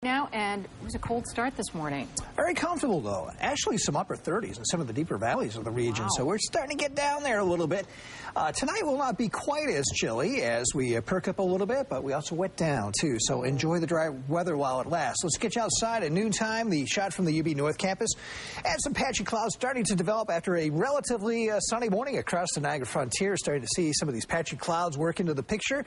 Now, and it was a cold start this morning. Very comfortable, though. Actually, some upper 30s in some of the deeper valleys of the region. Wow. So we're starting to get down there a little bit. Tonight will not be quite as chilly as we perk up a little bit, but we also wet down, too. So enjoy the dry weather while it lasts. Let's get you outside at noontime. The shot from the UB North campus. And some patchy clouds starting to develop after a relatively sunny morning across the Niagara frontier. Starting to see some of these patchy clouds work into the picture.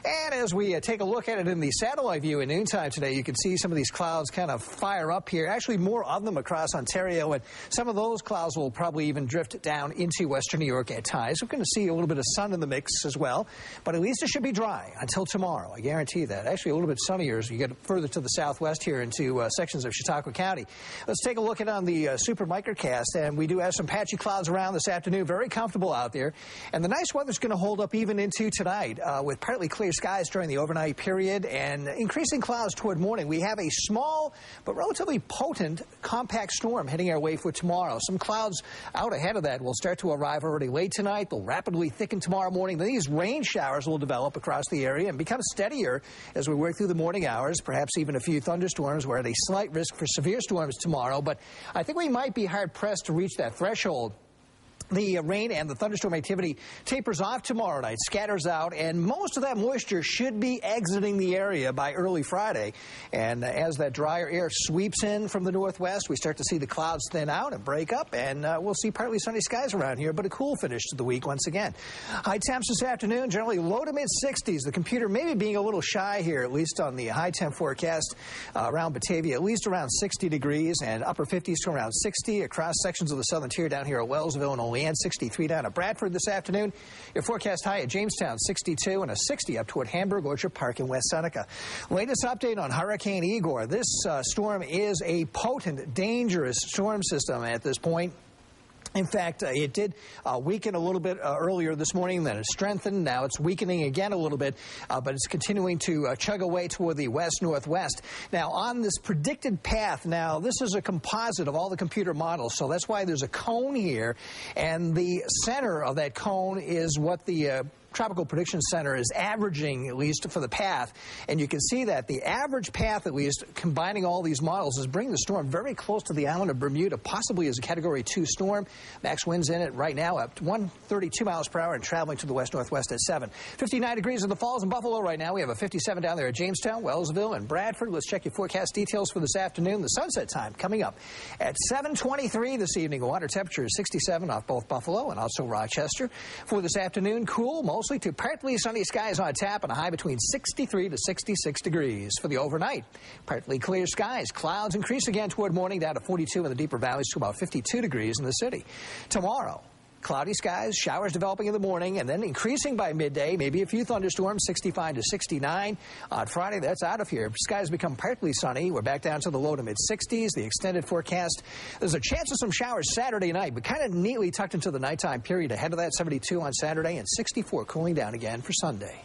And as we take a look at it in the satellite view at noontime today, you can see some of these clouds kind of fire up here. Actually, more of them across Ontario, and some of those clouds will probably even drift down into western New York at times. We're going to see a little bit of sun in the mix as well, but at least it should be dry until tomorrow. I guarantee that. Actually, a little bit sunnier as you get further to the southwest here into sections of Chautauqua County. Let's take a look at on the Super Microcast, and we do have some patchy clouds around this afternoon. Very comfortable out there, and the nice weather's going to hold up even into tonight with partly clear skies during the overnight period and increasing clouds toward morning. We have a small but relatively potent compact storm heading our way for tomorrow. Some clouds out ahead of that will start to arrive already late tonight. They'll rapidly thicken tomorrow morning. Then these rain showers will develop across the area and become steadier as we work through the morning hours, perhaps even a few thunderstorms. We're at a slight risk for severe storms tomorrow, but I think we might be hard-pressed to reach that threshold. The rain and the thunderstorm activity tapers off tomorrow night, scatters out, and most of that moisture should be exiting the area by early Friday. And as that drier air sweeps in from the northwest, we start to see the clouds thin out and break up, and we'll see partly sunny skies around here, but a cool finish to the week once again. High temps this afternoon, generally low to mid-60s. The computer maybe being a little shy here, at least on the high temp forecast around Batavia, at least around 60 degrees, and upper 50s to around 60 across sections of the southern tier down here at Wellsville and only and 63 down at Bradford this afternoon. Your forecast high at Jamestown, 62, and a 60 up toward Hamburg, Orchard Park, and West Seneca. Latest update on Hurricane Igor. This storm is a potent, dangerous storm system at this point. In fact, it did weaken a little bit earlier this morning, then it strengthened. Now it's weakening again a little bit, but it's continuing to chug away toward the west-northwest. Now, on this predicted path, now this is a composite of all the computer models, so that's why there's a cone here, and the center of that cone is what the Tropical Prediction Center is averaging, at least for the path. And you can see that the average path, at least, combining all these models, is bringing the storm very close to the island of Bermuda, possibly as a Category 2 storm. Max winds in it right now up to 132 miles per hour and traveling to the west-northwest at 7. 59 degrees in the Falls and Buffalo right now. We have a 57 down there at Jamestown, Wellsville, and Bradford. Let's check your forecast details for this afternoon. The sunset time coming up at 7:23 this evening. Water temperature is 67 off both Buffalo and also Rochester. For this afternoon, cool, mostly to partly sunny skies on tap and a high between 63 to 66 degrees. For the overnight, partly clear skies. Clouds increase again toward morning, down to 42 in the deeper valleys to about 52 degrees in the city. Tomorrow, cloudy skies, showers developing in the morning, and then increasing by midday, maybe a few thunderstorms, 65 to 69. On Friday, that's out of here. Skies become partly sunny. We're back down to the low to mid-60s. The extended forecast, there's a chance of some showers Saturday night, but kind of neatly tucked into the nighttime period. Ahead of that, 72 on Saturday and 64 cooling down again for Sunday.